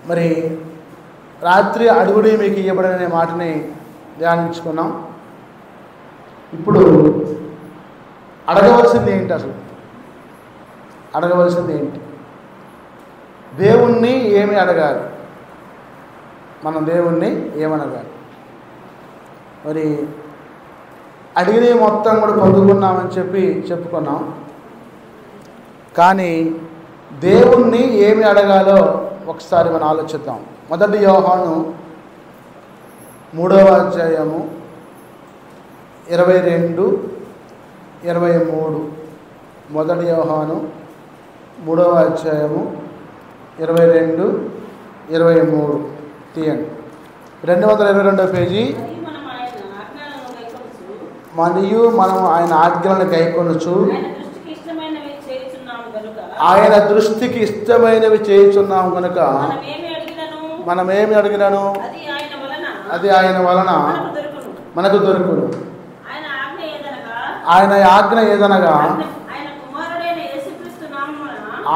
మరి రాత్రి అడుగుడి మీకు ఇవ్వబడనే మాటని ధ్యానించుకున్నాం. ఇప్పుడు అడగవలసింది ఏంటి? అసలు అడగవలసింది ఏంటి? దేవుణ్ణి ఏమి అడగాలి? మనం దేవుణ్ణి ఏమడగాలి? మరి అడిగినవి మొత్తం కూడా పొందుకున్నామని చెప్పుకున్నాం. కానీ దేవుణ్ణి ఏమి అడగాలో ఒకసారి మనం ఆలోచిద్దాం. 1 యోహాను 3వ అధ్యాయము 22, 23. 1 యోహాను 3వ అధ్యాయము 22, 23 తీయండి. 222వ పేజీ. మరియు మనం ఆయన ఆజ్ఞలను గైకొనుచు ఆయన దృష్టికి ఇష్టమైనవి చేయుచున్నాము కనుక మనమేమి అడిగినను అది ఆయన వలన మనకు దొరుకును. ఆయన ఆజ్ఞ ఏదనగా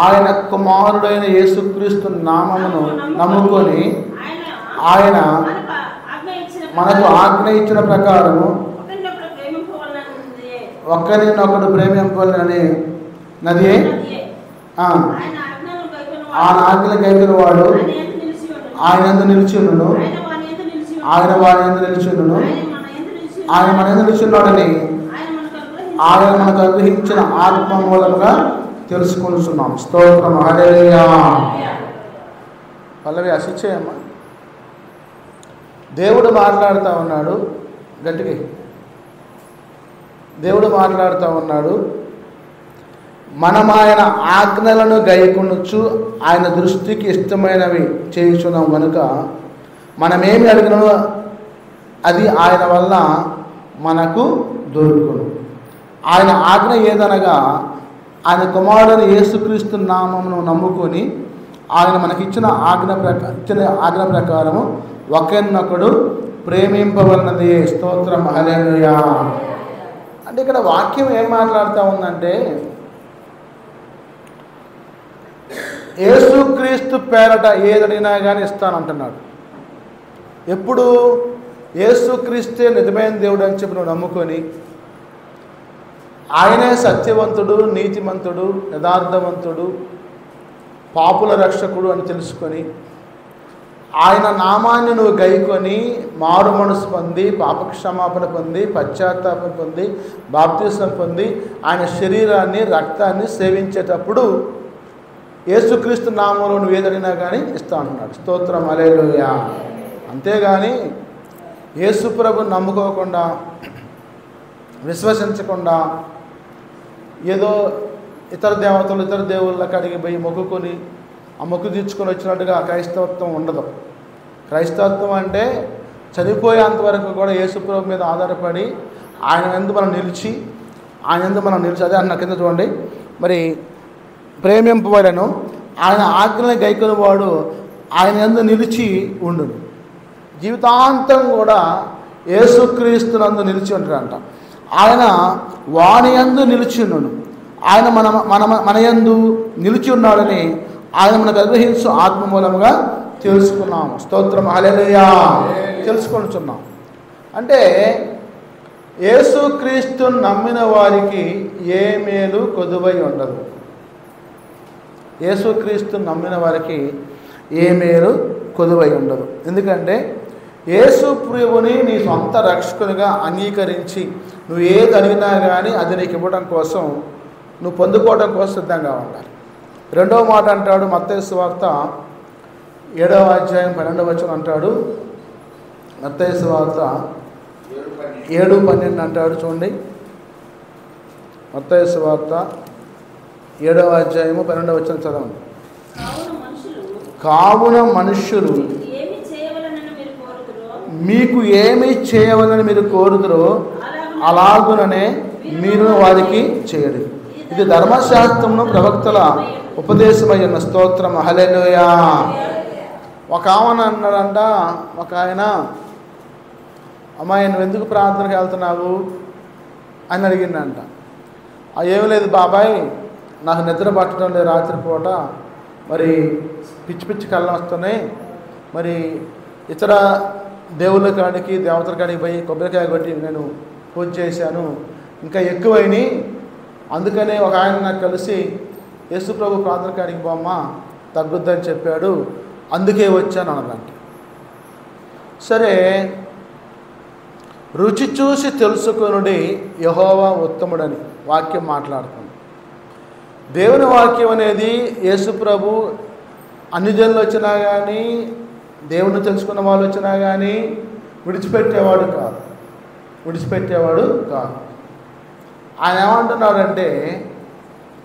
ఆయన కుమారుడైన యేసుక్రీస్తు నామమును నమ్ముకొని ఆయన మనకు ఆజ్ఞ ఇచ్చిన ప్రకారము ఒకరినొకడు ప్రేమింపాలని నది ఆయన ఆజ్ఞలు గైకొను వాడు ఆయన యందు నిలిచి ఉండును, ఆయన వారి యందు నిలిచి ఉండును, ఆయన మన యందు నిలిచి ఉన్నాడని ఆయన మనకు అనుగ్రహించిన ఆత్మ మూలముగా తెలుసుకొనుచున్నాం. స్తోత్రం. హల్లెలూయా. పల్లవి అసిచ్చేయమ్మా. దేవుడు మాట్లాడుతూ ఉన్నాడు. గట్టిగా దేవుడు మాట్లాడుతూ ఉన్నాడు. మనం ఆయన ఆజ్ఞలను గైకొనుచు ఆయన దృష్టికి ఇష్టమైనవి చేయుచున్నాం కనుక మనమేమి అడిగినో అది ఆయన వల్ల మనకు దొరుకును. ఆయన ఆజ్ఞ ఏదనగా ఆయన కుమారుడైన యేసుక్రీస్తు నామమును నమ్ముకొని ఆయన మనకిచ్చిన ఆజ్ఞ ప్రకారము ఒకరినొకడు ప్రేమింపవలనది. స్తోత్రం. హల్లెలూయా. అంటే ఇక్కడ వాక్యం ఏం మాట్లాడుతూ ఉందంటే, యేసుక్రీస్తు పేరట ఏదడినా కానీ ఇస్తానంటున్నాడు. ఎప్పుడు? యేసుక్రీస్తే నిజమైన దేవుడు అని చెప్పి నువ్వు నమ్ముకొని ఆయనే సత్యవంతుడు, నీతిమంతుడు, యథార్థవంతుడు, పాపుల రక్షకుడు అని తెలుసుకొని ఆయన నామాన్ని నువ్వు గైకొని మారు మనసు పొంది పాపక్షమాపణ పొంది పశ్చాత్తాపం పొంది బాప్తిసం పొంది ఆయన శరీరాన్ని రక్తాన్ని సేవించేటప్పుడు యేసుక్రీస్తు నామంలో నువ్వు ఏదైనా కానీ ఇస్తా అంటున్నాడు. స్తోత్రం. హల్లెలూయా. అంతేగాని యేసు ప్రభుని నమ్ముకోకుండా విశ్వసించకుండా ఏదో ఇతర దేవుళ్ళకి అడిగి పోయి మొక్కుకొని ఆ మొక్కు తీర్చుకొని వచ్చినట్టుగా క్రైస్తవత్వం ఉండదు. క్రైస్తవత్వం అంటే చనిపోయేంతవరకు కూడా యేసు ప్రభు మీద ఆధారపడి ఆయన యందు మనం నిలిచి అదే అన్న కింద చూడండి. మరి ప్రేమింపబడను ఆయన ఆజ్ఞలను గైకొని వాడు ఆయన యందు నిలిచి ఉండును. జీవితాంతం కూడా యేసుక్రీస్తునందు నిలిచి ఉంటాడంట. ఆయన వాని యందు నిలిచి ఉండును. ఆయన మన యందు నిలిచి ఉన్నాడని ఆయన మనకు అనుగ్రహించు ఆత్మ మూలముగా తెలుసుకున్నాము. స్తోత్రం. హల్లెలూయా. తెలుసుకొనుచున్నాం. అంటే యేసుక్రీస్తును నమ్మిన వారికి ఏ మేలు కొదువై ఉండదు. యేసుక్రీస్తును నమ్మిన వారికి ఏ మేలు కొదువై ఉండదు. ఎందుకంటే యేసు ప్రభువుని నీ సొంత రక్షకునిగా అంగీకరించి నువ్వు ఏది అడిగినా కానీ అది నీకు ఇవ్వడం కోసం, నువ్వు పొందుకోవడం కోసం సిద్ధంగా ఉండాలి. రెండవ మాట అంటాడు మత్తయి సువార్త 7వ అధ్యాయం 12వ వచనం అంటాడు. మత్తయి సువార్త 7:12 అంటాడు. చూడండి, మత్తయి సువార్త 7వ అధ్యాయము 12వ వచనం చదవండి. కావున మనుష్యులు మీకు ఏమి చేయవలని మీరు కోరుదురో అలాగుననే మీరు వారికి చేయడు. ఇది ధర్మశాస్త్రమును ప్రవక్తల ఉపదేశమై ఉన్న. స్తోత్రం. హల్లెలూయా. ఒక ఆమెను అన్నాడంట, ఒక ఆయన, అమ్మాయి నువ్వు ఎందుకు ప్రార్థనకు వెళ్తున్నావు అని అడిగిందంట. ఏం లేదు బాబాయ్, నాకు నిద్ర పట్టడం లేదు రాత్రిపూట, మరి పిచ్చి పిచ్చి కళ్ళం వస్తున్నాయి, మరి ఇతర దేవుళ్ళ కాడికి దేవతల కాడికి పోయి కొబ్బరికాయ కొట్టి నేను పూజ చేశాను, ఇంకా ఎక్కువైనాయి, అందుకనే ఒక ఆయన నాకు కలిసి యేసు ప్రభు ప్రార్థన కాడికి పోమ్మా తగ్గుద్దని చెప్పాడు, అందుకే వచ్చాను అన్నదంట. సరే, రుచి చూసి తెలుసుకొనుడి యెహోవా ఉత్తముడని వాక్యం మాట్లాడుతుంది. దేవుని వాక్యం అనేది యేసు ప్రభు అన్ని జనులు వచ్చినా కానీ, దేవుని తెలుసుకున్న వాళ్ళు వచ్చినా కానీ విడిచిపెట్టేవాడు కాదు. ఆయన ఏమంటున్నాడంటే,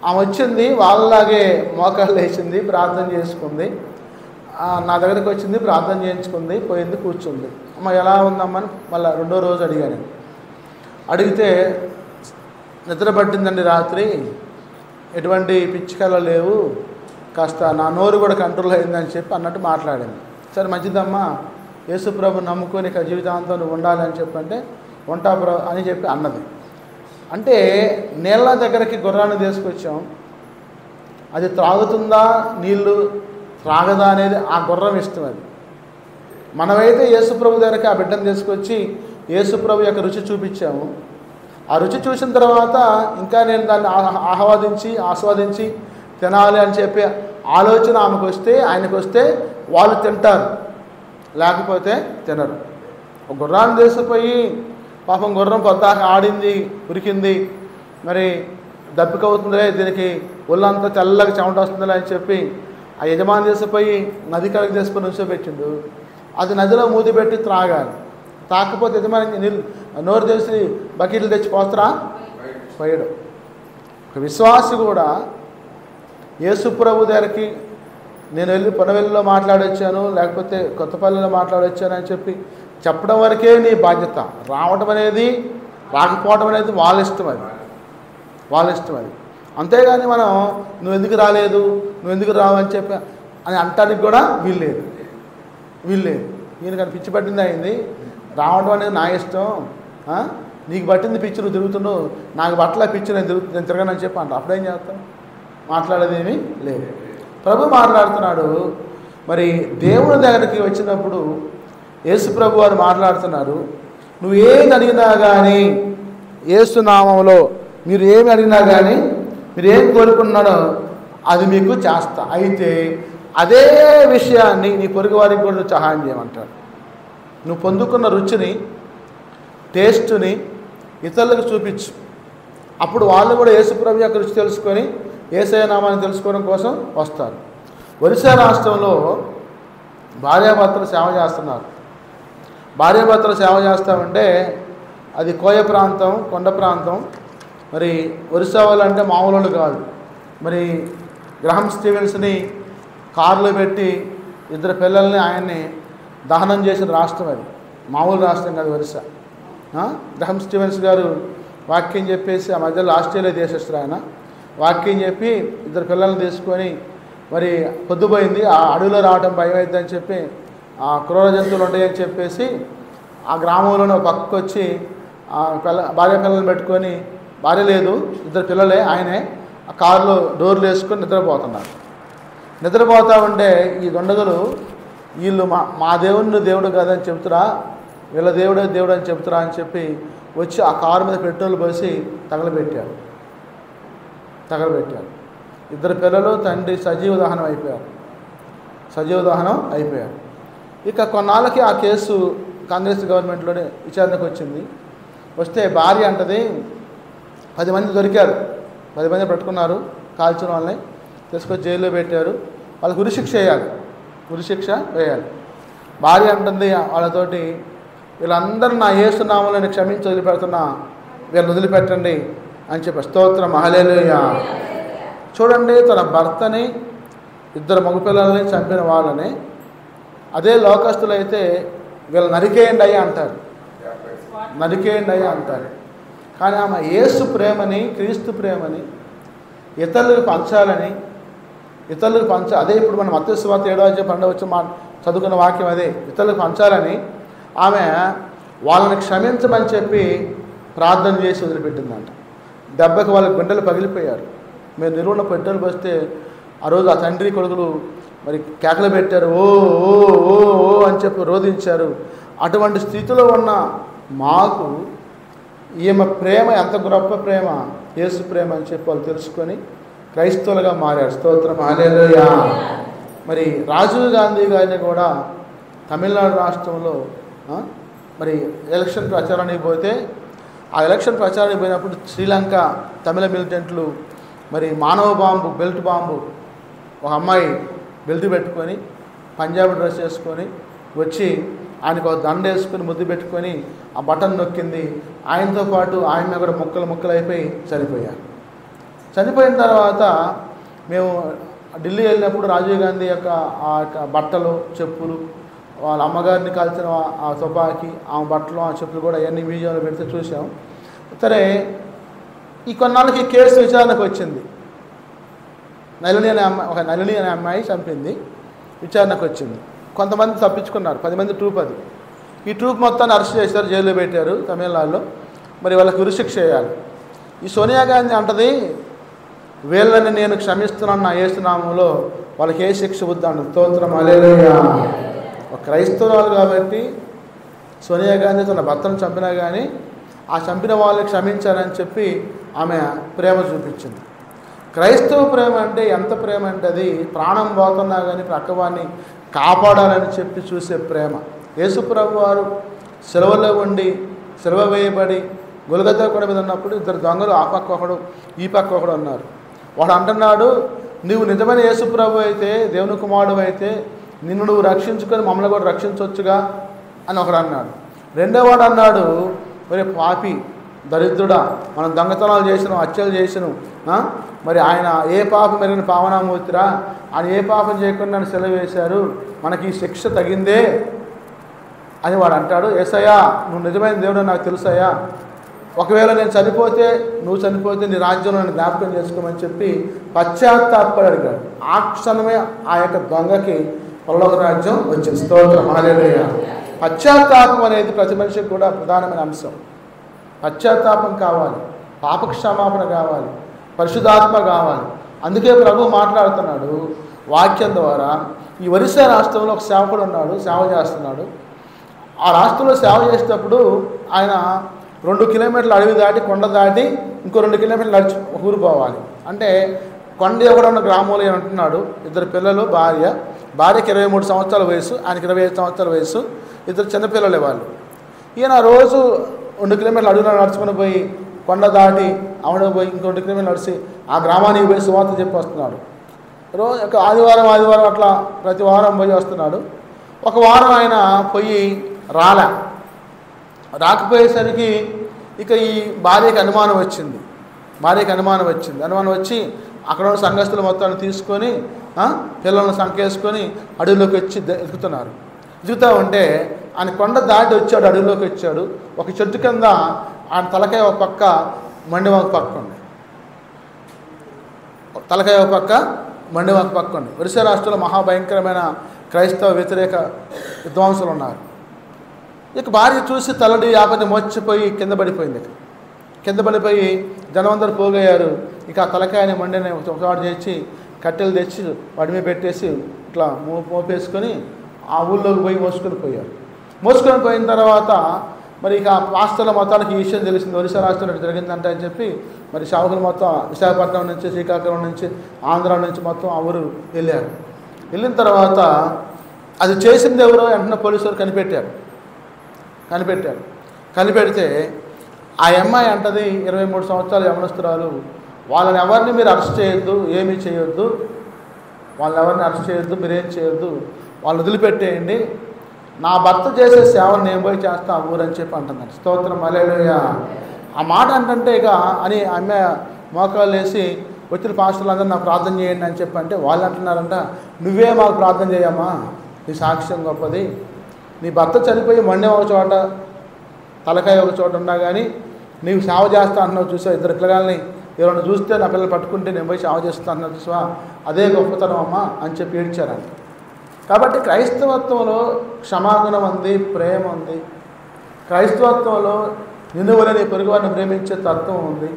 ఆమె వచ్చింది వాళ్ళలాగే మోకాళ్ళు వేసింది, ప్రార్థన చేసుకుంది, నా దగ్గరికి వచ్చింది, ప్రార్థన చేయించుకుంది, పోయింది, కూర్చుంది. అమ్మ ఎలా ఉందమ్మని మళ్ళీ రెండో రోజు అడిగాను. అడిగితే నిద్ర పట్టిందండి రాత్రి, ఎటువంటి పిచ్చికలు లేవు, కాస్త నా నోరు కూడా కంట్రోల్ అయిందని చెప్పి అన్నట్టు మాట్లాడింది. సరే మంచిదమ్మా, యేసు ప్రభు నమ్ముకొని ఇక జీవితాంతం నువ్వు ఉండాలని చెప్పంటే ఉంటా అని చెప్పి అన్నది. అంటే నీళ్ళ దగ్గరికి గుర్రాన్ని తీసుకొచ్చాం, అది త్రాగుతుందా నీళ్ళు త్రాగదా అనేది ఆ గుర్రం ఇష్టం. అది మనమైతే యేసుప్రభు దగ్గరికి ఆ బిడ్డను తీసుకొచ్చి యేసుప్రభు యొక్క రుచి చూపించాము. ఆ రుచి చూసిన తర్వాత ఇంకా నేను దాన్ని ఆస్వాదించి తినాలి అని చెప్పి ఆలోచన ఆమెకు వస్తే, ఆయనకు వస్తే వాళ్ళు తింటారు, లేకపోతే తినరు. ఒక గుర్రాన్ని తీసుకుపోయి పాపం గుర్రం పొద్దాక ఆడింది, ఉరికింది, మరి దప్పికవుతుందిలే, దీనికి ఒళ్ళంతా తెల్లగా చెమట వస్తుందిలే అని చెప్పి ఆ యజమాని తీసుకుపోయి నది కడకి తీసుకొని ఉంచోబెట్టిండు. అది నదిలో మూతి పెట్టి త్రాగాలి. తాకపోతే యజమాని నోరు తెసి బకెట్లు తెచ్చి పోస్తారా? పోయడం. ఒక విశ్వాసి కూడా యేసు ప్రభు దగ్గరికి నేను వెళ్ళి పొనవెల్లిలో మాట్లాడొచ్చాను, లేకపోతే కొత్తపల్లిలో మాట్లాడొచ్చాను అని చెప్పి చెప్పడం వరకే నీ బాధ్యత. రావటం అనేది రాకపోవటం అనేది వాళ్ళ ఇష్టం అది. అంతేగాని మనం నువ్వు ఎందుకు రాలేదు, నువ్వు ఎందుకు రావు అని చెప్పి అని అంటానికి కూడా వీల్లేదు. నేను కానీ పిచ్చి పట్టింది అయింది, రావడం అనేది నా ఇష్టం, నీకు పట్టింది పిచ్చి నువ్వు తిరుగుతున్నావు, నాకు బట్టల పిచ్చి నేను తిరగనని చెప్పి అంట. అప్పుడేం చేస్తాం? మాట్లాడేదేమీ లేదు. ప్రభు మాట్లాడుతున్నాడు. మరి దేవుని దగ్గరికి వచ్చినప్పుడు యేసు ప్రభు వారు మాట్లాడుతున్నారు, నువ్వు ఏది అడిగినా కానీ యేసు నామములో మీరు ఏమి అడిగినా కానీ మీరు ఏం కోరుకున్నాడో అది మీకు చేస్తా, అయితే అదే విషయాన్ని నీ పొరుగు వారికి కూడా సహాయం చేయమంటాడు. నువ్వు పొందుకున్న రుచిని, టేస్ట్ని ఇతరులకు చూపించు. అప్పుడు వాళ్ళు కూడా యేసు ప్రభు యొక్క రుచి తెలుసుకొని యేసయ్య నామాన్ని తెలుసుకోవడం కోసం వస్తారు. ఒరిస్సా రాష్ట్రంలో భార్యాభర్తలు సేవ చేస్తున్నారు. భార్యాభర్తలు సేవ చేస్తామంటే అది కోయ ప్రాంతం, కొండ ప్రాంతం. మరి ఒరిస్సా వాళ్ళు అంటే మామూలు వాళ్ళు కాదు. మరి గ్రహం స్టీవెన్స్ని కారులో పెట్టి 2 పిల్లల్ని ఆయన్ని దహనం చేసిన రాష్ట్రం అది. మామూలు రాష్ట్రం కాదు ఒరిస్సా. గ్రహం స్టీవెన్స్ గారు వాక్యం చెప్పేసి ఆ మధ్యలో ఆస్ట్రేలియా దేశస్తులు ఆయన వాక్యం చెప్పి 2 పిల్లల్ని తీసుకొని మరి పొద్దుపోయింది, ఆ అడవిలో రావడం భయం అవుతుందని చెప్పి ఆ క్రూర జంతువులు ఉంటాయని చెప్పేసి ఆ గ్రామంలోనే పక్కకు వచ్చి భార్య పిల్లల్ని పెట్టుకొని, భార్య లేదు 2 పిల్లలే, ఆయనే ఆ కారులో డోర్లు వేసుకొని నిద్రపోతున్నారు. నిద్రపోతూ ఉంటే ఈ దొండగలు వీళ్ళు మా దేవుడిని దేవుడు కాదని చెప్తురా, వీళ్ళ దేవుడే దేవుడు అని చెప్తురా అని చెప్పి వచ్చి ఆ కారు మీద పెట్రోల్ పోసి తగలబెట్టారు. 2 పిల్లలు, తండ్రి సజీవ దహనం అయిపోయారు. ఇక కొన్నాళ్ళకి ఆ కేసు కాంగ్రెస్ గవర్నమెంట్లోనే విచారణకు వచ్చింది. వస్తే భార్య అంటది, 10 మంది దొరికారు, 10 మంది పట్టుకున్నారు, కాల్చిన వాళ్ళని తీసుకొచ్చి జైల్లో పెట్టారు, వాళ్ళకి ఉరిశిక్ష వేయాలి. భార్య అంటుంది వాళ్ళతోటి, వీళ్ళందరూ నా యేసునామములను క్షమించి వదిలిపెడుతున్నా, వీళ్ళని వదిలిపెట్టండి అని చెప్పి. స్తోత్రం, హల్లెలూయా. చూడండి, తన భర్తని 2 మగపిల్లల్ని చంపిన వాళ్ళని అదే లోకస్తులైతే వీళ్ళు నరికేయండి అయ్యా అంటారు. కానీ ఆమె యేసు ప్రేమని, క్రీస్తు ప్రేమని ఇతరులకు పంచాలని, అదే ఇప్పుడు మనం మత్తయి సువార్త 7:12 చదువుకున్న వాక్యం అదే, ఇతరులకు పంచాలని ఆమె వాళ్ళని క్షమించమని చెప్పి ప్రార్థన చేసి వదిలిపెట్టిందంట. దెబ్బకి వాళ్ళ గుండెలు పగిలిపోయారు. మేము నిలువున పెట్రోల్ పోస్తే ఆ రోజు ఆ తండ్రి కొడుకులు మరి కేకలు పెట్టారు, ఓ ఓ ఓ ఓ అని చెప్పి రోధించారు. అటువంటి స్థితిలో ఉన్న మాకు ఈమె ప్రేమ ఎంత గొప్ప ప్రేమ, యేసు ప్రేమ అని చెప్పి వాళ్ళు తెలుసుకొని క్రైస్తవులుగా మారారు. స్తోత్రం, హల్లెలూయా. మరి రాజీవ్ గాంధీ గారిని కూడా తమిళనాడు రాష్ట్రంలో మరి ఎలక్షన్ ప్రచారానికి పోతే, ఆ ఎలక్షన్ ప్రచారానికి పోయినప్పుడు శ్రీలంక తమిళ మిలిటెంట్లు మరి మానవ బాంబు, బెల్ట్ బాంబు, ఒక అమ్మాయి బెల్ట్ పెట్టుకొని పంజాబీ డ్రెస్ వేసుకొని వచ్చి ఆయనకు ఒక దండ వేసుకొని ముద్దు పెట్టుకొని ఆ బటన్ నొక్కింది. ఆయనతో పాటు ఆయన కూడా ముక్కలు ముక్కలు అయిపోయి చనిపోయారు. చనిపోయిన తర్వాత మేము ఢిల్లీ వెళ్ళినప్పుడు రాజీవ్ గాంధీ యొక్క ఆ యొక్క బట్టలు, చెప్పులు, వాళ్ళ అమ్మగారిని కాల్చిన ఆ తుపాకీ, ఆ బట్టలు, ఆ చెప్పులు కూడా అవన్నీ మ్యూజియంలో పెడితే చూసాం. సరే, ఈ కొన్నాళ్ళకి కేసు విచారణకు వచ్చింది. నళిని అనే అమ్మాయి చంపింది, విచారణకు వచ్చింది. కొంతమంది తప్పించుకున్నారు, 10 మంది ట్రూప్. అది ఈ ట్రూప్ మొత్తాన్ని అరెస్ట్ చేశారు, జైల్లో పెట్టారు తమిళనాడులో. మరి వాళ్ళకి ఉరిశిక్ష చేయాలి. ఈ సోనియా గాంధీ అంటది, వీళ్ళని నేను క్షమిస్తున్నాను నా యేసునామంలో, వాళ్ళకి ఏ శిక్ష వద్దాను. స్తోత్రం, హల్లెలూయా. ఒక క్రైస్తవురాలు కాబట్టి సోనియా గాంధీ తన భర్తను చంపినా కానీ ఆ చంపిన వాళ్ళని క్షమించాలని చెప్పి ఆమె ప్రేమ చూపించింది. క్రైస్తవ ప్రేమ అంటే ఎంత ప్రేమ అంటే అది ప్రాణం పోతున్నా కానీ ప్రక్కవాన్ని కాపాడాలని చెప్పి చూసే ప్రేమ. యేసుప్రభు వారు సెలవులో ఉండి సెలవ వేయబడి గొల్గొతా కొండ మీద ఉన్నప్పుడు 2 దొంగలు ఆ పక్క ఒకడు ఈ పక్క ఒకడు ఉన్నారు. వాడు అంటున్నాడు, నువ్వు నిజమైన యేసుప్రభు అయితే, దేవుని కుమారుడు అయితే నిన్ను నువ్వు రక్షించుకొని మమ్మల్ని కూడా రక్షించవచ్చుగా అని ఒకడు అన్నాడు. రెండోవాడు అన్నాడు, మరి పాపి, దరిద్రుడా, మనం దొంగతనాలు చేసినాం, హత్యలు చేసినాం, మరి ఆయన ఏ పాపం మెరిగిన పావనామూర్తిరా, ఆయన ఏ పాపం చేయకుండా నన్ను సెలవు వేశారు, మనకి ఈ శిక్ష తగిందే అని వాడు అంటాడు. యేసయ్యా, నువ్వు నిజమైన దేవుడు నాకు తెలుసయ్యా, ఒకవేళ నేను చనిపోతే, నువ్వు చనిపోతే నీ రాజ్యంలో నన్ను జ్ఞాపకం చేసుకోమని చెప్పి పశ్చాత్తాపడి అడిగాడు. ఆ క్షణమే ఆ యొక్క దొంగకి పరలోక రాజ్యం వచ్చింది. స్తోత్రం, హల్లెలూయా. పశ్చాత్తాపం అనేది ప్రతి మనిషికి కూడా ప్రధానమైన అంశం. పశ్చాత్తాపం కావాలి, పాపక్షమాపణ కావాలి, పరిశుద్ధాత్మ కావాలి. అందుకే ప్రభు మాట్లాడుతున్నాడు వాక్యం ద్వారా. ఈ ఒరిస్సా రాష్ట్రంలో ఒక సేవకుడు ఉన్నాడు, సేవ చేస్తున్నాడు. ఆ రాష్ట్రంలో సేవ చేసేటప్పుడు ఆయన 2 కిలోమీటర్లు అడవి దాటి, కొండ దాటి ఇంకో 2 కిలోమీటర్లు నడిచి ఊరు పోవాలి. అంటే కొండ ఎక్కడ ఉన్న గ్రామంలో అంటున్నాడు, 2 పిల్లలు, భార్యకి 23 సంవత్సరాల వయసు, ఆయనకి 25 సంవత్సరాల వయసు, 2 చిన్నపిల్లలే వాళ్ళు. ఈయన రోజు 2 కిలోమీటర్లు అడవిలో నడుచుకొని పోయి కొండ దాటి ఆవిడ పోయి ఇంకో 2 కిలోమీటర్లు నడిచి ఆ గ్రామానికి పోయి సువార్త చెప్పి వస్తున్నాడు. రోజు ఆదివారం అట్లా ప్రతి వారం పోయి వస్తున్నాడు. ఒక వారం ఆయన పోయి రాకపోయేసరికి ఇక ఈ భార్యకి అనుమానం వచ్చింది. అనుమానం వచ్చి అక్కడ ఉన్న సంఘస్థులు మొత్తాన్ని తీసుకొని పిల్లలను సంకేసుకొని అడవిలోకి వచ్చి ఎదుగుతూ ఉంటే ఆయన కొండ దాటి వచ్చాడు, అడవిలోకి వచ్చాడు. ఒక చెట్టు కింద ఆయన తలకాయ ఒక పక్క, మండిమ ఒక పక్క ఉంది. ఒరిస్సా రాష్ట్రంలో మహాభయంకరమైన క్రైస్తవ వ్యతిరేక విద్వాంసులు ఉన్నారు. ఇక భార్య చూసి తలడి ఆపని మోచిపోయి కింద పడిపోయి జనమందరూ పోగయ్యారు. ఇక ఆ తలకాయని మండిని ఒకటి చేసి కట్టెలు తెచ్చి వాడి మీద పెట్టేసి ఇట్లా మోపేసుకొని ఆ ఊళ్ళోకి పోయి మోసుకొని పోయిన తర్వాత మరి ఇక పాస్టర్ల మొత్తానికి ఈ విషయం తెలిసింది, ఒరిస్సా రాష్ట్రంలో జరిగిందంట అని చెప్పి మరి సేవకులు మొత్తం విశాఖపట్నం నుంచి, శ్రీకాకుళం నుంచి, ఆంధ్ర నుంచి మొత్తం ఆ ఊరు వెళ్ళిన తర్వాత అది చేసింది ఎవరో వెంటనే పోలీసులు కనిపెడితే ఆ అమ్మాయి అంటది, 23 సంవత్సరాల యవనస్తురాలు, వాళ్ళని ఎవరిని మీరు అరెస్ట్ చేయొద్దు, ఏమీ చేయొద్దు, మీరేం చేయొద్దు, వాళ్ళని వదిలిపెట్టేయండి, నా భర్త చేసే సేవను నేను పోయి చేస్తా ఆ ఊరని చెప్పి అంటున్నాను. స్తోత్రం, హల్లెలూయా. ఆ మాట అంటే ఇక అని ఆమె మోకాలు వేసి వచ్చిన పాస్టర్లు అందరూ నాకు ప్రార్థన చేయండి అని చెప్పి అంటే వాళ్ళు అంటున్నారంట, నువ్వే మాకు ప్రార్థన చేయమ్మా, నీ సాక్ష్యం గొప్పది, నీ భర్త చనిపోయి మండే ఒక చోట, తలకాయ ఒక చోట ఉన్నా కానీ నీవు సేవ చేస్తా అంటున్నావు చూసా, 2 పిల్లగాల్ని ఎవరైనా చూస్తే నా పిల్లలు పట్టుకుంటే నేను పోయి సేవ చేస్తా అంటున్నావు చూసా, అదే గొప్పతనం అమ్మా అని చెప్పి ఏడ్చారంట. కాబట్టి క్రైస్తవత్వంలో క్షమాగుణం ఉంది, ప్రేమ ఉంది. క్రైస్తవత్వంలో నిన్నువలని పొరుగువారిని ప్రేమించే తత్వం ఉంది.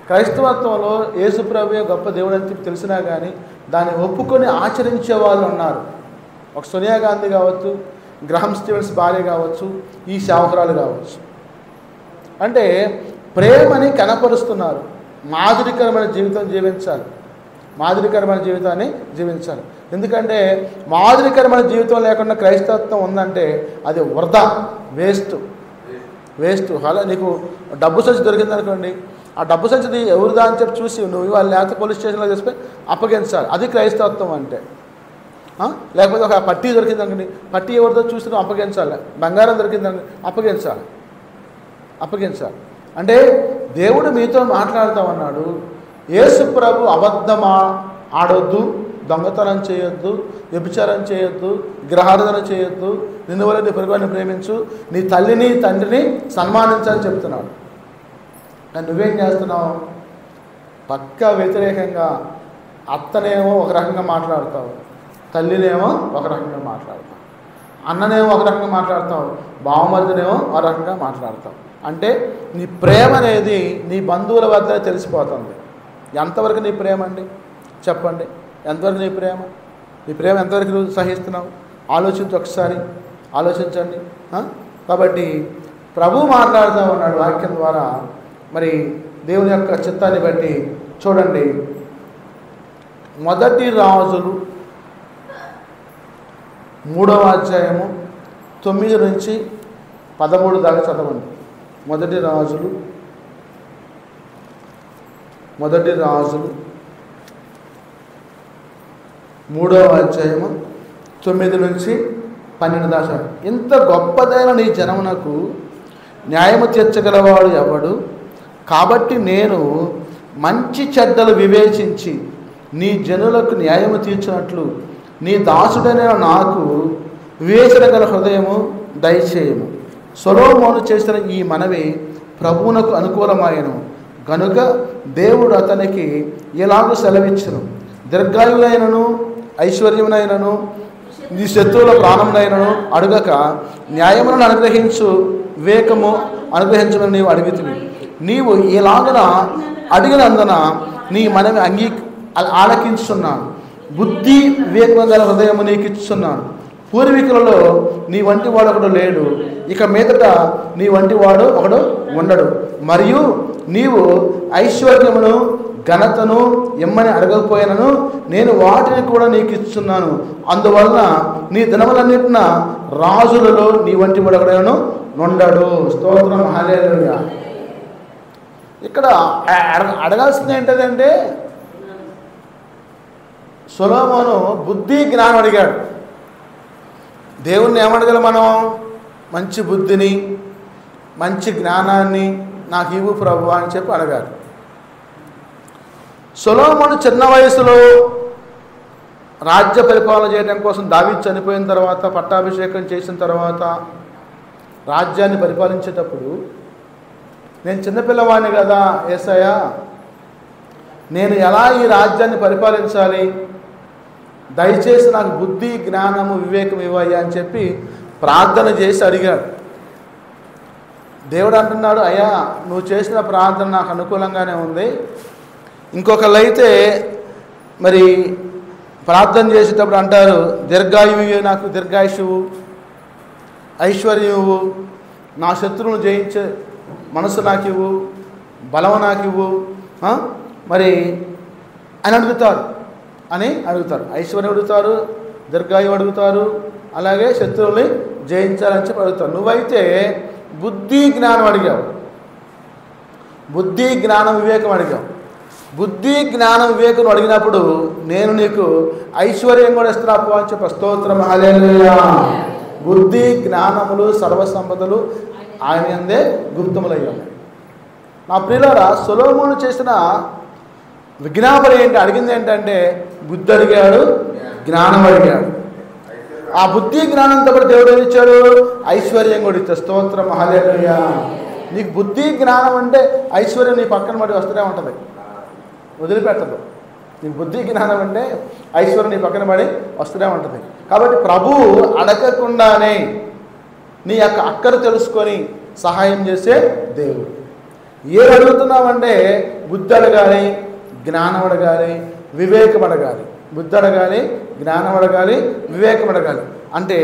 క్రైస్తవత్వంలో యేసుప్రభువే గొప్ప దేవుడు అని తెలిసినా కానీ దాన్ని ఒప్పుకొని ఆచరించే వాళ్ళు ఉన్నారు. ఒక సోనియా గాంధీ కావచ్చు, గ్రహం స్టీవెన్స్ భార్య కావచ్చు, ఈ సేవకురాలు కావచ్చు. అంటే ప్రేమని కనపరుస్తున్నారు. మాదిరికరమైన జీవితం జీవించాలి, మాదిరికరమైన జీవితాన్ని జీవించాలి. ఎందుకంటే మాదిరికరమైన జీవితం లేకుండా క్రైస్తవత్వం ఉందంటే అది వృధా, వేస్ట్. అలా నీకు డబ్బు సంచి దొరికిందనుకోండి, ఆ డబ్బు సంచిది ఎవరిదా అని చెప్పి చూసి నువ్వు వాళ్ళు లేకపోతే పోలీస్ స్టేషన్లో తీసుకొని అప్పగించాలి. అది క్రైస్తవత్వం అంటే. లేకపోతే ఒక పట్టీ దొరికిందనుకోండి, పట్టీ ఎవరిదో చూసి నువ్వు అప్పగించాలి. బంగారం దొరికిందనుకోండి, అప్పగించాలి. అంటే దేవుడు మీతో మాట్లాడుతామన్నాడు. యేసు ప్రభు అబద్ధమా ఆడొద్దు, దొంగతనం చేయొద్దు, వ్యభిచారం చేయొద్దు, విగ్రహారాధన చేయొద్దు, నిన్ను వల్ల నీ పొరుగువారిని ప్రేమించు, నీ తల్లిని తండ్రిని సన్మానించాలని చెప్తున్నాడు. కానీ నువ్వేం చేస్తున్నావు? పక్కా వ్యతిరేకంగా అత్తనేమో ఒక రకంగా మాట్లాడతావు, తల్లినేమో ఒక రకంగా మాట్లాడతావు, అన్ననేమో ఒక రకంగా మాట్లాడతావు, బావమరిదినేమో ఒక రకంగా మాట్లాడతావు. అంటే నీ ప్రేమ అనేది నీ బంధువుల వద్ద తెలిసిపోతుంది. ఎంతవరకు నీ ప్రేమ అండి చెప్పండి? ఎంతవరకు నీ ప్రేమ ఎంతవరకు నువ్వు సహిస్తున్నావు? ఒకసారి ఆలోచించండి. కాబట్టి ప్రభు మాట్లాడుతూ ఉన్నాడు వాక్యం ద్వారా. మరి దేవుని యొక్క చిత్తాన్ని బట్టి చూడండి, 1 రాజులు 3వ అధ్యాయము 9 నుంచి 13 దాకా చదవండి. 1 రాజులు 3వ అధ్యాయము 9 నుంచి 12 దాకా. ఇంత గొప్పదైన నీ జనమునకు న్యాయము తీర్చగలవాడు ఎవడు? కాబట్టి నేను మంచి చెడ్డలు వివేచించి నీ జనులకు న్యాయము తీర్చినట్లు నీ దాసుడైన నాకు వివేచన గల హృదయము దయచేయము. సొలొమోను చేసిన ఈ మనవి ప్రభువునకు అనుకూలమాయను గనుక దేవుడు అతనికి ఇలాగ సెలవిచ్చును, దీర్ఘాయువులైనను ఐశ్వర్యమునైనను నీ శత్రువుల ప్రాణమునైనను అడుగక న్యాయములను అనుగ్రహించు, వివేకము అనుగ్రహించమని నీవు అడిగితివి. నీవు ఇలాగన అడిగినందున నీ మనవి ఆలకించున్నాను. బుద్ధి వివేకము గల హృదయము నీకు ఇస్తున్నాను. పూర్వీకులలో నీ వంటి వాడు ఒకడు లేడు, ఇక మీదట నీ వంటి వాడు ఒకడు ఉండడు. మరియు నీవు ఐశ్వర్యమును ఘనతను ఇమ్మని అడగకపోయినను నేను వాటిని కూడా నీకు ఇస్తున్నాను. అందువలన నీ దినములన్నిటిన రాజులలో నీ వంటి వాడు ఒకడను ఉండడు. స్తోత్రం, హల్లెలూయా. ఇక్కడ అడగాల్సింది ఏంటంటే, సొలొమోను బుద్ధి జ్ఞానం అడిగాడు. దేవుణ్ణి ఏమడగల మనం? మంచి బుద్ధిని, మంచి జ్ఞానాన్ని నాకు ఇవ్వు ప్రభు అని చెప్పి అడగాలి. సొలొమోను చిన్న వయసులో రాజ్య పరిపాలన చేయడం కోసం దావీదు చనిపోయిన తర్వాత, పట్టాభిషేకం చేసిన తర్వాత రాజ్యాన్ని పరిపాలించేటప్పుడు, నేను చిన్నపిల్లవాడిని కదా యేసయ్య, నేను ఎలా ఈ రాజ్యాన్ని పరిపాలించాలి, దయచేసి నాకు బుద్ధి జ్ఞానము వివేకం ఇవ్వయ్యా అని చెప్పి ప్రార్థన చేసి అడిగాడు. దేవుడు అంటున్నాడు, అయ్యా నువ్వు చేసిన ప్రార్థన నాకు అనుకూలంగానే ఉంది. ఇంకొకళ్ళైతే మరి ప్రార్థన చేసేటప్పుడు అంటారు, దీర్ఘాయువు, నాకు దీర్ఘాయుషువు, ఐశ్వర్యము, నా శత్రువును జయించే మనసు నాకు ఇవ్వు, బలము నాకు ఇవ్వు మరి అని అడుగుతారు. ఐశ్వర్యం అడుగుతారు, దీర్ఘాయువు అడుగుతారు, అలాగే శత్రువుల్ని జయించాలని చెప్పి అడుగుతారు. నువ్వైతే బుద్ధి జ్ఞానం అడిగావు, బుద్ధి జ్ఞానం వివేకం అడిగావు. బుద్ధి జ్ఞానం వివేకం అడిగినప్పుడు నేను నీకు ఐశ్వర్యం కూడా ఇస్తున్నాపు అని చెప్పి స్తోత్రం, హల్లెలూయా. బుద్ధి జ్ఞానములు సర్వసంపదలు ఆయన యందే గుప్తములయ్యాయి. నా ప్రియులారా, సొలొమోను చేసిన విజ్ఞాపన ఏంటి? అడిగింది ఏంటంటే బుద్ధి అడిగాడు, జ్ఞానం అడిగాడు. ఆ బుద్ధి జ్ఞానంతో కూడా దేవుడు ఏమి ఇచ్చాడు? ఐశ్వర్యం కూడా ఇచ్చాడు. స్తోత్రం, హల్లెలూయా. నీకు బుద్ధి జ్ఞానం అంటే ఐశ్వర్యం నీ పక్కన పడి వస్తూనే ఉంటుంది, వదిలిపెట్టదు. నీకు బుద్ధి జ్ఞానం అంటే ఐశ్వర్యం నీ పక్కన పడి వస్తూనే ఉంటుంది. కాబట్టి ప్రభువు అడగకుండానే నీ యొక్క అక్కరు తెలుసుకొని సహాయం చేసే దేవుడు. ఏది అడుగుతున్నామంటే బుద్ధి అడగాలి, జ్ఞానం అడగాలి, వివేకం అడగాలి. బుద్ధి అడగాలి, జ్ఞానం అడగాలి, వివేకం అడగాలి. అంటే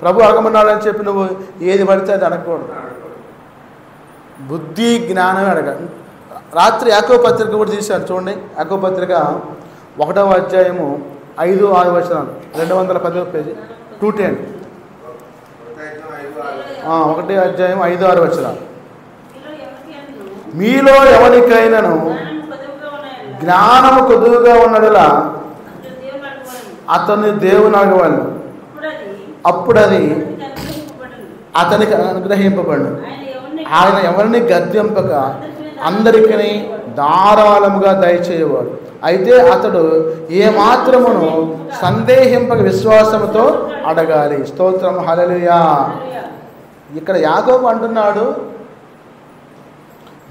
ప్రభు అడగమన్నాడని చెప్పి నువ్వు ఏది పడితే అది అడగకూడదు. బుద్ధి జ్ఞానమే అడగాలి. రాత్రి యాకోబు పత్రిక కూడా తీశాను చూడండి. యాకోబు పత్రిక 1వ అధ్యాయము 5-6 వచనాలు, 210వ పేజీ, 210. 1వ అధ్యాయం 5-6 వచనాలు. మీలో ఎవరికైనాను జ్ఞానము కొద్దుగా ఉన్నడులా అతన్ని దేవుని అడగవాలి, అప్పుడు అది అతనికి అనుగ్రహింపబడు. ఆయన ఎవరిని గద్దింపక అందరికీ ధారాళముగా దయచేయవాడు. అయితే అతడు ఏమాత్రమును సందేహింపక విశ్వాసముతో అడగాలి. స్తోత్రం, హల్లెలూయా. ఇక్కడ యాకోబు అంటున్నాడు,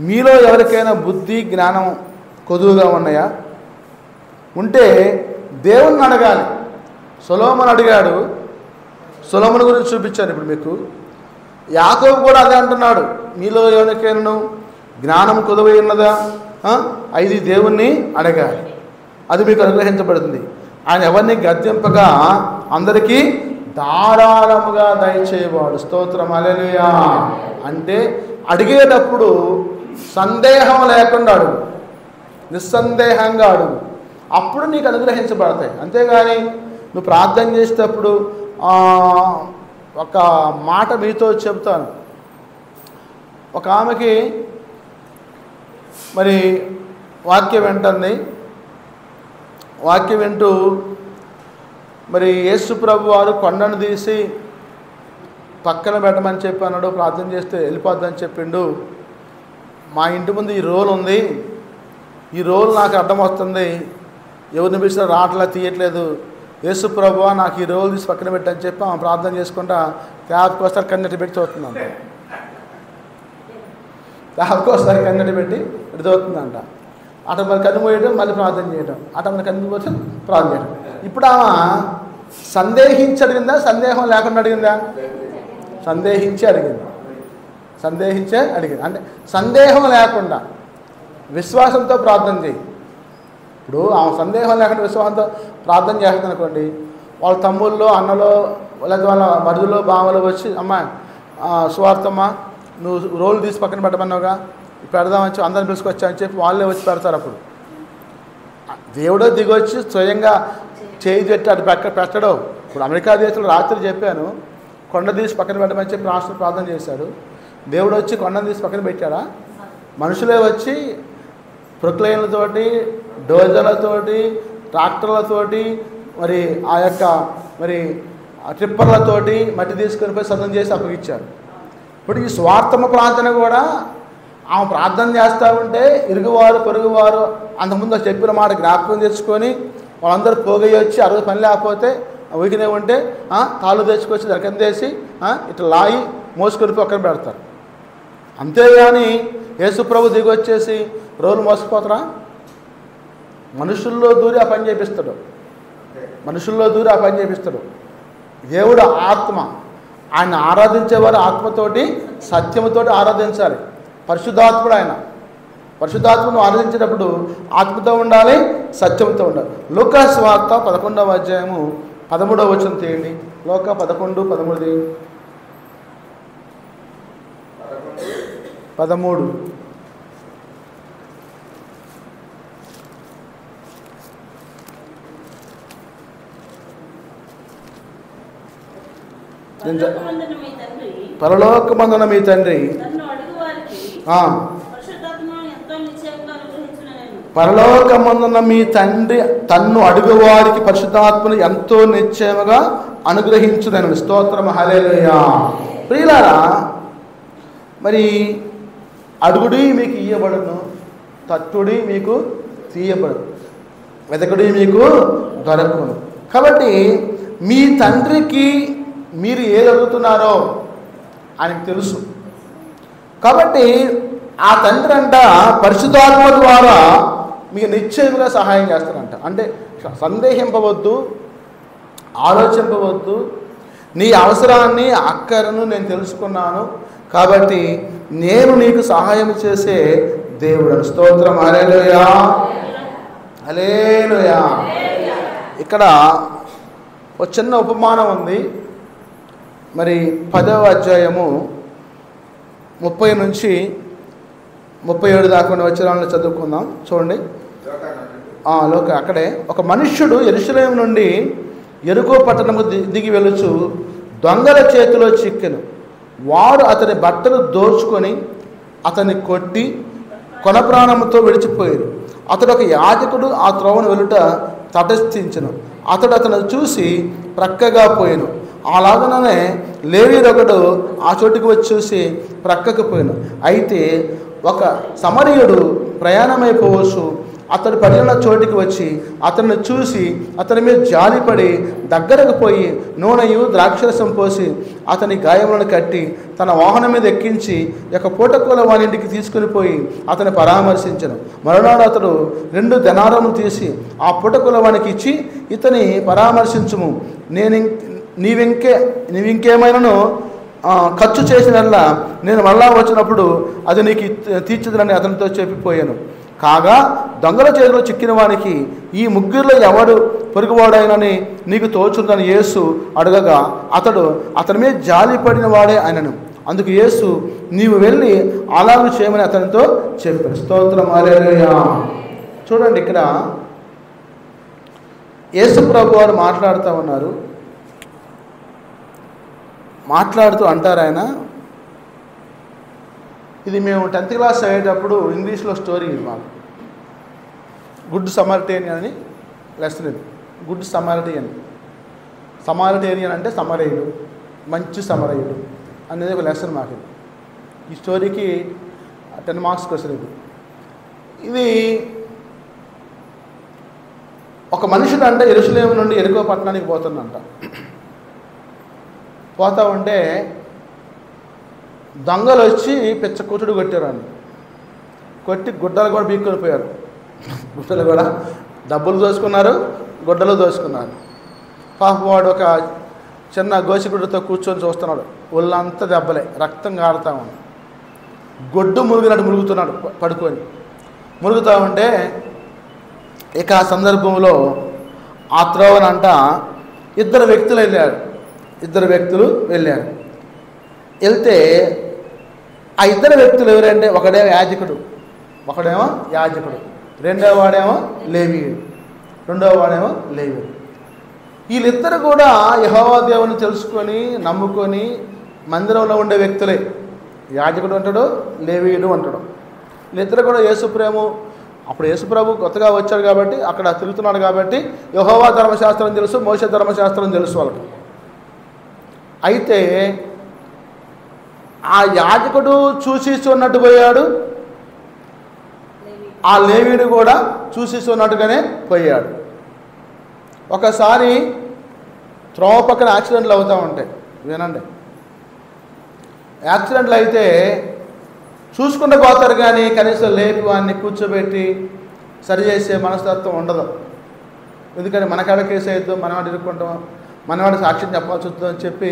మీలో ఎవరికైనా బుద్ధి జ్ఞానం కొదువుగా ఉన్నాయా? ఉంటే దేవుణ్ణి అడగాలి. సొలొమోను అడిగాడు, సొలొమోను గురించి చూపించాను ఇప్పుడు మీకు. యాకోబు కూడా అదే అంటున్నాడు, మీలో ఎవరికైనా జ్ఞానం కొదువై ఉన్నదా? ఇది దేవుణ్ణి అడగాలి, అది మీకు అనుగ్రహించబడుతుంది. ఆయన ఎవరిని గద్దింపగా అందరికీ ధారాళముగా దయచేయవాడు. స్తోత్రం, హల్లెలూయా. అంటే అడిగేటప్పుడు సందేహం లేకుండా అడుగు, నిస్సందేహంగా అడుగు, అప్పుడు నీకు అనుగ్రహించబడతాయి. అంతేగాని నువ్వు ప్రార్థన చేసేటప్పుడు ఒక మాట మీతో చెప్తాను. ఒక ఆమెకి మరి వాక్యం వింటుంది. వాక్యం వింటూ మరి యేసు ప్రభు వారు కొండను తీసి పక్కన పెట్టమని చెప్పి అన్నాడు. ప్రార్థన చేస్తే వెళ్ళిపోద్దని చెప్పిండు. మా ఇంటి ముందు ఈ రోల్ ఉంది, ఈ రోల్ నాకు అడ్డం వస్తుంది, ఎవరిని పిలిచినా రావట్లా, తీయట్లేదు. యేసు ప్రభువా నాకు ఈ రోల్ తీసి పక్కన పెట్టని చెప్పి ఆమె ప్రార్థన చేసుకుంటా క్యాబ్కి వస్తారు కన్నెట్టి పెట్టి చూస్తుందంట. క్యాబ్కి వస్తారు కన్నెట్టి పెట్టి ఇటు చదువుతుందంట. అట మరి కన్ను పోయడం, మళ్ళీ ప్రార్థన చేయడం, అట మన కన్ను పోతే ప్రార్థన చేయడం. ఇప్పుడు ఆమె సందేహించి అడిగిందా, సందేహం లేకుండా అడిగిందా? సందేహించి అడిగింది. సందేహించే అడిగింది. అంటే సందేహం లేకుండా విశ్వాసంతో ప్రార్థన చేయి. ఇప్పుడు ఆమె సందేహం లేకుండా విశ్వాసంతో ప్రార్థన చేస్తుంది అనుకోండి, వాళ్ళ తమ్ముళ్ళు, అన్నలో, లేదా వాళ్ళ మరుదులో, బావలో వచ్చి అమ్మ సువార్తమ్మ నువ్వు రోల్ తీసి పక్కన పెట్టమన్నావుగా, పెడదామని అందరిని పిలుచుకొచ్చా అని చెప్పి వాళ్ళే వచ్చి పెడతారు. అప్పుడు దేవుడో దిగొచ్చి స్వయంగా చేయి పెట్టి అటు పెట్టడం. ఇప్పుడు అమెరికా దేశంలో రాత్రి చెప్పాను, కొండ తీసి పక్కన పెట్టమని చెప్పి రాష్ట్రం ప్రార్థన చేశాడు. దేవుడు వచ్చి కొండను తీసి పక్కన పెట్టాడా? మనుషులే వచ్చి ప్రొక్లైన్లతోటి, డోజర్లతోటి, ట్రాక్టర్లతోటి, మరి ఆ యొక్క మరి ట్రిప్పర్లతోటి మట్టి తీసుకొని పోయి సదనం చేసి అప్పగించారు. ఇప్పుడు ఈ స్వార్థమ ప్రార్థన కూడా ఆమె ప్రార్థన చేస్తూ ఉంటే ఇరుగువారు పొరుగువారు అంతకుముందు చెప్పిన మాట జ్ఞాపకం తెచ్చుకొని వాళ్ళందరూ పోగయ్యి వచ్చి ఆ రోజు పని లేకపోతే ఊకినే ఉంటే తాళ్ళు తెచ్చుకొచ్చి దరకందేసి ఇట్లా లాగి మోసుకొని పక్కన పెడతారు. అంతేగాని యేసుప్రభు దిగి వచ్చేసి రోజులు మోసపోతారా? మనుషుల్లో దూరి ఆ పని చేపిస్తాడు. మనుషుల్లో దూరి ఆ పని చేపిస్తాడు. దేవుడు ఆత్మ, ఆయన ఆరాధించేవారు ఆత్మతోటి సత్యముతోటి ఆరాధించాలి. పరిశుద్ధాత్ముడు ఆయన. పరిశుద్ధాత్మను ఆరాధించేటప్పుడు ఆత్మతో ఉండాలి, సత్యంతో ఉండాలి. లూకా సువార్త 11వ అధ్యాయము 13వ వచనం తీయండి. లూకా 11:13 తీయండి. 13. పరలోకమందున మీ తండ్రి పరలోకమందున మీ తండ్రి తన్ను అడుగువారికి పరిశుద్ధాత్మను ఎంతో నిశ్చయముగా అనుగ్రహించునని. స్తోత్రం, హల్లెలూయా. ప్రియులారా, మరి అడుగుడి మీకు ఇయ్యబడును, తట్టుడి మీకు తీయబడు, వెతకుడి మీకు దొరకును. కాబట్టి మీ తండ్రికి మీరు ఏది అడుగుతున్నారో ఆయనకు తెలుసు. కాబట్టి ఆ తండ్రి అంట పరిశుద్ధాత్మ ద్వారా మీకు నిశ్చయముగా సహాయం చేస్తారంట. అంటే సందేహింపవద్దు, ఆలోచింపవద్దు. నీ అవసరాన్ని, అక్కరను నేను తెలుసుకున్నాను, కాబట్టి నేను నీకు సహాయం చేసే దేవుడు. స్తోత్రం, హల్లెలూయా, హల్లెలూయా. ఇక్కడ ఒక చిన్న ఉపమానం ఉంది. మరి 10వ అధ్యాయము 30 నుంచి 37 దాకా ఉన్న వచనాలను చదువుకుందాం. చూడండి. అక్కడే ఒక మనుష్యుడు యెరూషలేము నుండి యెరికో పట్టణము దిగి వెలుచు దొంగల చేతిలో చిక్కెను. వారు అతని బట్టలు దోచుకొని అతన్ని కొట్టి కొన ప్రాణముతో విడిచిపోయారు. అతడు ఒక యాజకుడు ఆ త్రోవను వెలుట తటస్థించెను. అతను చూసి ప్రక్కగా పోయాను. అలాగనే లేవీయుడొకడు ఆ చోటుకు వచ్చి చూసి ప్రక్కకు పోయాను. అయితే ఒక సమరయుడు ప్రయాణమైపోవచ్చు అతడు పడిన చోటికి వచ్చి అతన్ని చూసి అతని మీద జాలిపడి దగ్గరకు పోయి నూనెయు ద్రాక్షరసం పోసి అతని గాయములను కట్టి తన వాహనం మీద ఎక్కించి ఒక పూటకూల వాని ఇంటికి తీసుకుని పోయి అతన్ని పరామర్శించను. మరునాడు అతడు 2 దెనారములు తీసి ఆ పూటకూల వానికి ఇచ్చి ఇతని పరామర్శించుము, నీవింకేమైనాను ఖర్చు చేసినల్లా నేను మళ్ళా వచ్చినప్పుడు అది నీకు తీర్చుదనని అతనితో చెప్పిపోయాను. కాగా దొంగల చేతిలో చిక్కిన వానికి ఈ ముగ్గురిలో ఎవడు పొరుగువాడైనని నీకు తోచుందని యేసు అడగగా అతడు అతని మీద జాలి పడిన వాడే ఆయనను. అందుకు యేసు నీవు వెళ్ళి అలాగూ చేయమని అతనితో చెప్పాడు. స్తోత్రం హల్లెలూయా. చూడండి, ఇక్కడ యేసు ప్రభు వారు మాట్లాడుతూ ఉన్నారు. మాట్లాడుతూ అంటారు ఆయన, ఇది మేము 10th క్లాస్ చదివేటప్పుడు ఇంగ్లీష్లో స్టోరీ ఇది మాకు. గుడ్ సమారిటేనియన్ అని లెసన్ ఇది. గుడ్ సమారిటేనియన్ అంటే సమరయుడు, మంచి సమరయుడు అనేది ఒక లెసన్ మాకు. ఈ స్టోరీకి 10 మార్క్స్ క్వశ్చన్ ఇది. ఇది ఒక మనుషుడు అంటే యెరూషలేము నుండి యెరికో పట్టణానికి పోతుందంట. పోతా ఉంటే దొంగలు వచ్చి పిచ్చ కూతుడు కొట్టారు. కొట్టి గుడ్డలు కూడా బీక్కొని పోయారు. గుడ్డలు కూడా డబ్బులు దోచుకున్నారు, గుడ్డలు దోచుకున్నారు. పాపం వాడు ఒక చిన్న గోసిగుడ్డతో కూర్చొని చూస్తున్నాడు. ఒళ్ళంతా దెబ్బలే, రక్తం కారుతూ ఉంది. గొడ్డు మురుగునట్టు మురుగుతున్నాడు పడుకొని. మురుగుతూ ఉంటే ఇక ఆ సందర్భంలో ఆ త్రోవనంట 2 వ్యక్తులు వెళ్ళారు. వెళ్తే ఆ 2 వ్యక్తులు ఎవరంటే ఒకడేమో యాజకుడు, రెండవ వాడేమో లేవీయుడు. వీళ్ళిద్దరు కూడా యెహోవా దేవుని తెలుసుకొని నమ్ముకొని మందిరంలో ఉండే వ్యక్తులే. యాజకుడు అంటాడు, లేవీయుడు అంటాడు. వీళ్ళిద్దరు కూడా అప్పుడు యేసుప్రభు కొత్తగా వచ్చాడు కాబట్టి అక్కడ తిరుగుతున్నాడు కాబట్టి యెహోవా ధర్మశాస్త్రం తెలుసు, మోషే ధర్మశాస్త్రం తెలుసు వాళ్ళకి. అయితే ఆ యాజకుడు చూసి ఉన్నట్టు పోయాడు, ఆ లేవీయుడు కూడా చూసి ఉన్నట్టుగానే పోయాడు. ఒకసారి త్రోవ పక్కన యాక్సిడెంట్లు అవుతూ ఉంటాయి. వినండి, యాక్సిడెంట్లు అయితే చూసుకుంటూ పోతారు కానీ కనీసం లేపి వాడిని కూర్చోబెట్టి సరిచేసే మనస్తత్వం ఉండదు. ఎందుకని మనకాడ కేసు అవుద్దు, మనవాడు ఇరుక్కుంటాం, మనవాడు సాక్ష్యం చెప్పాల్సి వస్తుందో అని చెప్పి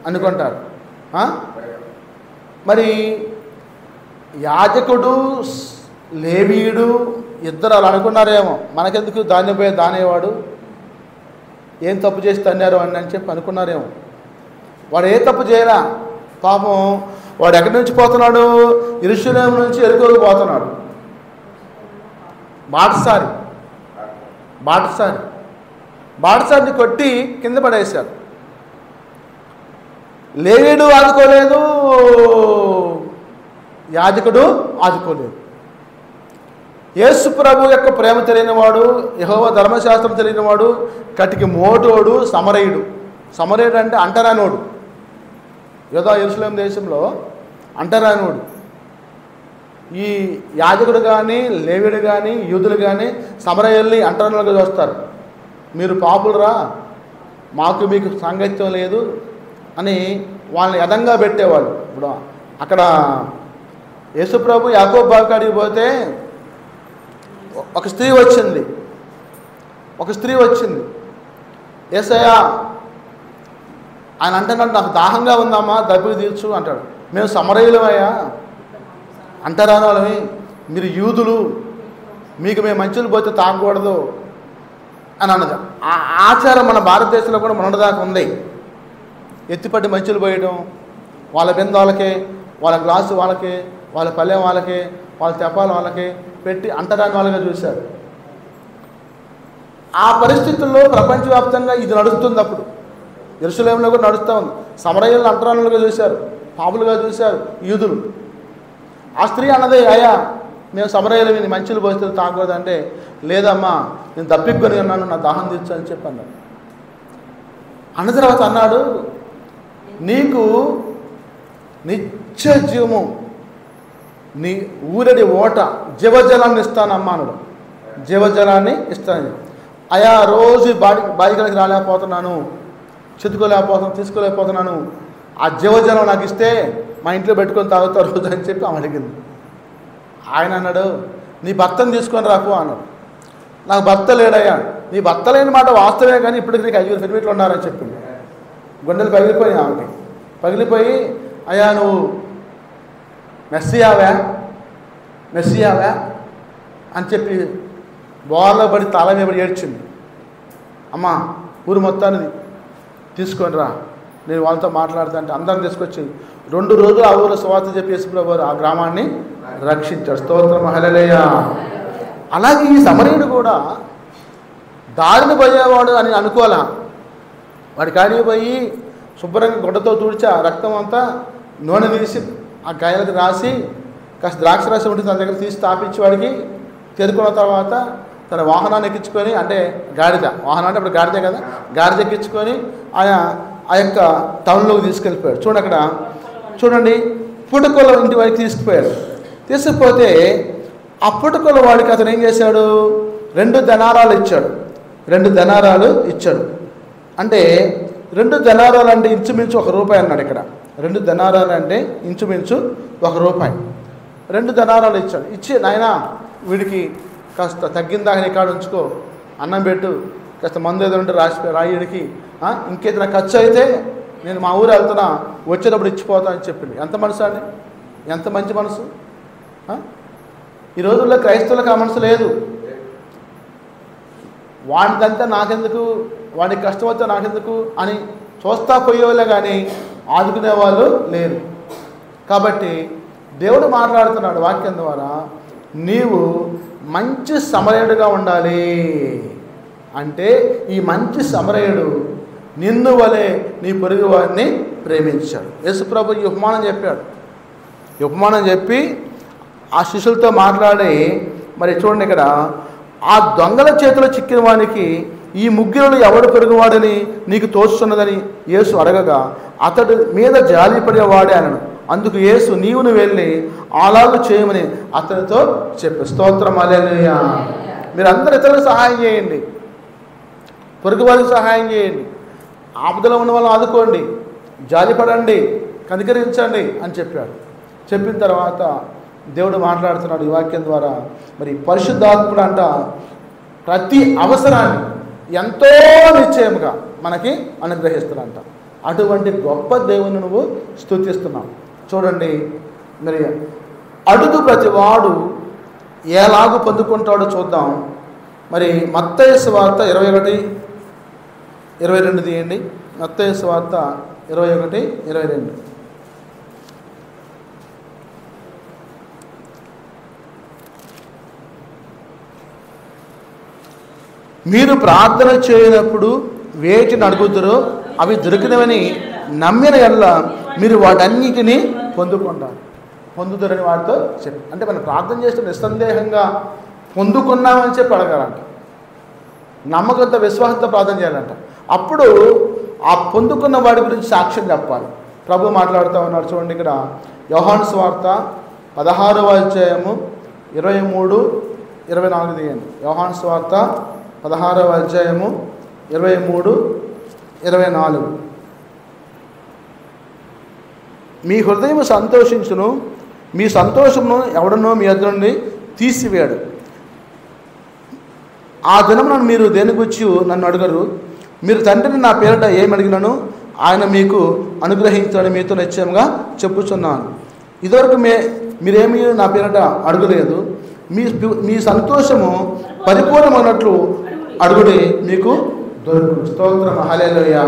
అనుకుంటారు. మరి యాజకుడు లేవీయుడు ఇద్దరు అలా అనుకున్నారేమో, మనకెందుకు ధాన్యం పోయే దానేవాడు, ఏం తప్పు చేసి తన్నారు అని చెప్పి అనుకున్నారేమో. వాడు ఏ తప్పు చేయరా. పాపం వాడు ఎక్కడి నుంచి పోతున్నాడు, యెరూషలేము నుంచి యెరికోకు పోతున్నాడు. బాటసారిని కొట్టి కింద పడేశాడు. లేవీయుడు ఆదుకోలేదు, యాజకుడు ఆదుకోలేదు. యేసు ప్రభు యొక్క ప్రేమ తెలియనివాడు, యెహోవా ధర్మశాస్త్రం తెలియనివాడు, కటికి మోటోడు సమరయుడు. సమరయుడు అంటే అంటరానోడు. యెరూషలేము దేశంలో అంటరానోడు. ఈ యాజకుడు కానీ లేవీయుడు కానీ యూదులు కానీ సమరయుల్ని అంటరానులుగా చూస్తారు. మీరు పాపులరా, మాకు మీకు సాంగత్యం లేదు అని వాళ్ళని యథంగా పెట్టేవాళ్ళు. ఇప్పుడు అక్కడ యేసుప్రభు యాకోబు బావి కాడికి పోతే ఒక స్త్రీ వచ్చింది. యేసయ్య ఆయన అంటున్నాడు, నాకు దాహంగా ఉందమ్మా, దప్పికి తీర్చు అంటాడు. మేము సమరయులమయ్యా, అంటరాని వాళ్ళమి, మీరు యూదులు, మీకు మేము మంచులు పోతే తాగకూడదు అని అన్నది. ఆ ఆచారం మన భారతదేశంలో కూడా మొన్నటిదాకా ఉంది. ఎత్తిపట్టి మంచులు పోయడం, వాళ్ళ బిందాలకే, వాళ్ళ గ్లాసు వాళ్ళకి, వాళ్ళ పల్లెం వాళ్ళకి, వాళ్ళ తెపాలు వాళ్ళకి పెట్టి అంటరాని వాళ్ళగా చూశారు. ఆ పరిస్థితుల్లో ప్రపంచవ్యాప్తంగా ఇది నడుస్తుంది. అప్పుడు యెరూషలేములో కూడా నడుస్తూ ఉంది. సమరయ్యలను అంటరానులుగా చూశారు, పాపులుగా చూశారు యూదులు. ఆ స్త్రీ అన్నదే, అయ్యా మేము సమరయ్యలు విని మంచులు పోస్తే తాగకూడదు అంటే, లేదమ్మా నేను దప్పికొని ఉన్నాను, నా దాహం తీర్చు అని చెప్పి అన్నాడు. అన్న తర్వాత అన్నాడు, నీకు నిత్య జీవము, నీ ఊరడి ఓట జీవజలాన్ని ఇస్తానమ్మా అన్నాడు. జీవజలాన్ని ఇస్తాను. అయ్యా రోజు బాయికలకి రాలేకపోతున్నాను, చెతుకోలేకపోతున్నాను, తీసుకోలేకపోతున్నాను, ఆ జీవజలం నాకు ఇస్తే మా ఇంట్లో పెట్టుకొని తాగుతారు రోజు అని చెప్పి ఆమె అడిగింది. ఆయన అన్నాడు, నీ భర్తను తీసుకొని రాకు అన్నాడు. నాకు భర్త లేడయ్యా. నీ భర్త లేని మాట వాస్తవే, కానీ ఇప్పటికి నీకు 5 సెంటీమీటర్లు ఉన్నారని చెప్పింది. గుండెలు పగిలిపోయి ఆమెకి పగిలిపోయి, అయ్యా నువ్వు మెస్సియావా అని చెప్పి బోర్లో పడి తాళం మీద ఏడ్చింది. అమ్మా ఊరు మొత్తాన్ని తీసుకొని రా, నేను వాళ్ళతో మాట్లాడుతాంటే అందరం తీసుకొచ్చి 2 రోజులు ఆ ఊరిలో సువార్త చెప్పి యేసుప్రభువు ఆ గ్రామాన్ని రక్షించాడు. స్తోత్రం హల్లెలూయా. అలాగే ఈ సమరయుడు కూడా దారిని పోయేవాడు అని అనుకోవాలా. వాడి కాడికి పోయి శుభ్రంగా గుడ్డతో తుడిచి ఆ రక్తం అంతా నూనె తీసి ఆ గాయాలకు రాసి కాస్త ద్రాక్ష రసం ఉంటుంది తన దగ్గర తీసి తాపించి వాడికి తెరుకున్న తర్వాత తన వాహనాన్ని ఎక్కించుకొని, అంటే గాడిద వాహనం అంటే ఇప్పుడు గాడిదే కదా, గాడిద ఎక్కించుకొని ఆ యొక్క టౌన్లోకి తీసుకెళ్ళిపోయాడు. చూడండి పుట్టుకొల ఇంటి వాడికి తీసుకుపోయాడు. తీసుకుపోతే ఆ పుట్టుకొల వాడికి అతను ఏం చేశాడు, 2 దనారాలు ఇచ్చాడు. 2 దనారాలు ఇచ్చాడు. అంటే 2 దనారాలు అంటే ఇంచుమించు ₹1 అన్నాడు. ఇక్కడ 2 దనారాలు అంటే ఇంచుమించు ₹1. 2 దనారాలు ఇచ్చాడు. ఇచ్చి, నాయనా వీడికి కాస్త తగ్గిందాక నీ కాడు ఉంచుకో, అన్నం పెట్టు, కాస్త మందు ఏదో ఉంటే రాయుడికి, ఇంకేదైనా ఖర్చు అయితే నేను మా ఊరు వెళ్తున్నా, వచ్చేటప్పుడు ఇచ్చిపోతా అని చెప్పింది. ఎంత మనసు అండి, ఎంత మంచి మనసు. ఈ రోజుల్లో క్రైస్తవులకు ఆ మనసు లేదు. వాడిదంతా నాకెందుకు, వాడికి కష్టం వస్తే నాకెందుకు అని చూస్తా పోయేవాళ్ళే కానీ ఆదుకునే వాళ్ళు లేరు. కాబట్టి దేవుడు మాట్లాడుతున్నాడు వాక్యం ద్వారా, నీవు మంచి సమరయుడుగా ఉండాలి. అంటే ఈ మంచి సమరయుడు నిన్ను వలె నీ పొరుగు వారిని ప్రేమించాడు. యేసుప్రభు ఈ ఉపమానం చెప్పాడు. ఈ ఉపమానం చెప్పి ఆ శిష్యులతో మాట్లాడి, మరి చూడండి ఇక్కడ, ఆ దొంగల చేతిలో చిక్కిన వానికి ఈ ముగ్గురులు ఎవడు పొరుగువాడని నీకు తోచుతున్నదని యేసు అడగగా, అతడు మీద జాలిపడేవాడే అనను. అందుకు యేసు, నీవును వెళ్ళి అలాగూ చేయమని అతనితో చెప్పు. స్తోత్రం హల్లెలూయా. మీరందరూ ఇతరులకు సహాయం చేయండి, పొరుగు వారికి సహాయం చేయండి, ఆపదలో ఉన్న వాళ్ళని ఆదుకోండి, జాలిపడండి, కనికరించండి అని చెప్పాడు. చెప్పిన తర్వాత దేవుడు మాట్లాడుతున్నాడు ఈ వాక్యం ద్వారా. మరి పరిశుద్ధాత్ముడు అంట ప్రతి అవసరాన్ని ఎంతో నిశ్చయముగా మనకి అనుగ్రహిస్తున్నాడంట. అటువంటి గొప్ప దేవుని నువ్వు స్తుతిస్తున్నావు. చూడండి, మరి అడుగు ప్రతివాడు ఎలాగూ పొందుకుంటాడో చూద్దాం. మరి మత్తయి సువార్త 21:22 తీయండి. మత్తయి సువార్త 21:22. మీరు ప్రార్థన చేయనప్పుడు వేటిని అడుగుతారో అవి దొరికినవని నమ్మిన ఎడల మీరు వాటన్నిటిని పొందుతారని వాటితో చెప్పి, అంటే మనం ప్రార్థన చేస్తే నిస్సందేహంగా పొందుకున్నామని చెప్పి అడగాలంట. నమ్మకంతో విశ్వాసంతో ప్రార్థన చేయాలంట. అప్పుడు ఆ పొందుకున్న వాడి గురించి సాక్ష్యం చెప్పాలి. ప్రభు మాట్లాడుతూ ఉన్నాడు. చూడండి ఇక్కడ యోహాను సువార్త 16:23-24 తీయండి. యోహాను సువార్త 16:23-24. మీ హృదయం సంతోషించును, మీ సంతోషమును ఎవడనో మీ ఎదురు నుండి తీసివేయడు. ఆ దినమున మీరు దేని గురించి నన్ను అడగరు. మీరు తండ్రిని నా పేరిట ఏమి అడిగినను ఆయన మీకు అనుగ్రహించాలని మీతో నిశ్చయంగా చెప్పుచున్నాను. ఇదివరకు మీరేమీ నా పేరిట అడగలేదు. మీ సంతోషము పరిపూర్ణమైనట్లు అడుగుడి మీకు దొరుకును. స్తోత్రం, హల్లెలూయా.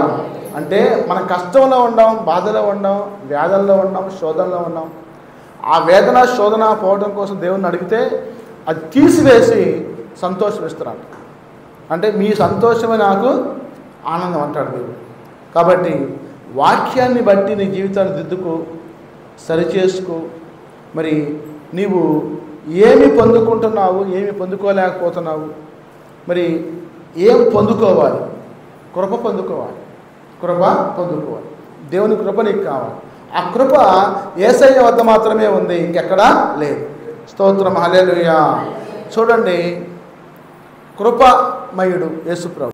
అంటే మనం కష్టంలో ఉన్నాం, బాధలో ఉన్నాం, వ్యాధుల్లో ఉన్నాం, శోధనలో ఉన్నాం. ఆ వేదన శోధన పోవడం కోసం దేవుణ్ణి అడిగితే అది తీసివేసి సంతోషం ఇస్తున్నాడు. అంటే మీ సంతోషమే నాకు ఆనందం అంటాడు దేవుడు. కాబట్టి వాక్యాన్ని బట్టి నీ జీవితాన్ని దిద్దుకో, సరిచేసుకో. మరి నీవు ఏమి పొందుకుంటున్నావు, ఏమి పొందుకోలేకపోతున్నావు, మరి ఏం పొందుకోవాలి? కృప పొందుకోవాలి, కృప పొందుకోవాలి. దేవుని కృప నీకు కావాలి. ఆ కృప యేసయ్య వద్ద మాత్రమే ఉంది, ఇంకెక్కడా లేదు. స్తోత్రం, హల్లెలూయా. చూడండి, కృపమయుడు యేసుప్రభు.